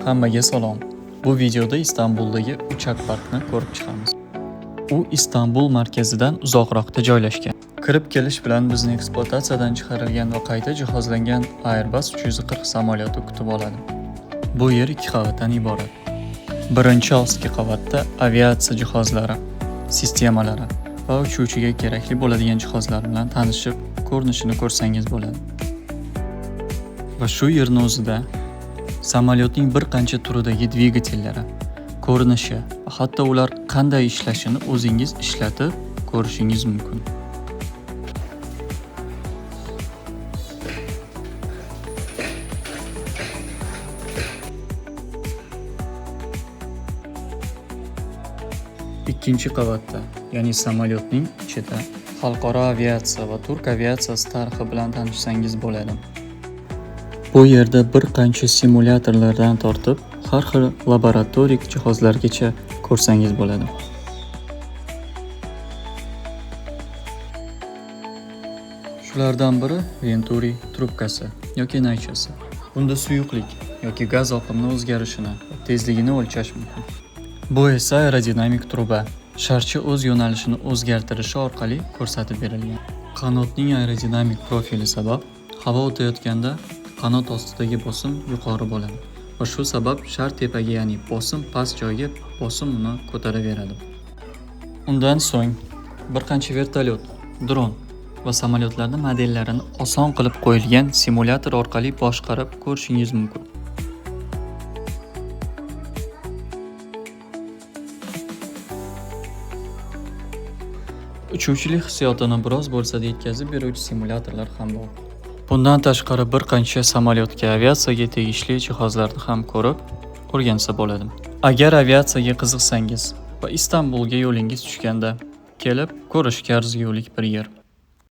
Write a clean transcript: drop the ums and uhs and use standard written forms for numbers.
Hammaga salom. Bu videoda Istanbuldagi uchak parkni ko'rib chiqamiz. U Istanbul markazidan uzoqroqda joylashgan. Kirib kelish bilan bizni ekspluatatsiyadan chiqarilgan va qayta jihozlangan Airbus 340 samolyoti kutib oladi. Bu yer 2 qavatdan iborat. Birinchi ostki qavatda aviatsiya jihozlari, sistemalari va uchuvchiga kerakli bo'ladigan jihozlar bilan tanishib, ko'rinishini ko'rsangiz bo'ladi. Va shu yerning o'zida samolyotning bir qancha turidagi dvigatellari, ko'rinishi va hatto ular qanday ishlashini o'zingiz ishlatib ko'rishingiz mumkin. Ikkinchi qavatda, ya'ni samolyotning ichida xalqaro aviatsiya va turk aviatsiyasi tarixi bilan tanishsangiz bo'ladi. Bu yerda bir qancha simulyatorlardan tortib, har xil laboratorik jihozlargacha ko'rsangiz bo'ladi. Shulardan biri Venturi trubkasi yoki naychasi. Bunda suyuqlik yoki gaz oqimini o'zgarishini va tezligini o'lchash mumkin. Bu esa aerodinamik truba. Sharcha o'z yo'nalishini o'zgartirishi orqali ko'rsatib berilgan. Qanotning aerodinamik profili sabab havo o'tayotganda qanot ostidagi bosim yuqori bo'ladi va shu sabab shar tepaga, ya'ni bosim past joyga bosim uni ko'taraveradi. Undan so'ng bir qancha vertolyot, dron va samolyotlarning modellarini oson qilib qo'yilgan simulyator orqali boshqarib ko'rishingiz mumkin. Uchuvchilik hissiyotini biroz bo'lsa-da yetkazib beruvchi simulyatorlar ham bor. Bundan tashqari bir qancha samolyotga, aviatsiyaga tegishli jihozlarni ham ko'rib, o'rgansa bo'ladi. Agar aviatsiyaga qiziqsangiz va Istanbulga yo'lingiz tushganda kelib ko'rishga arzigulik bir yer.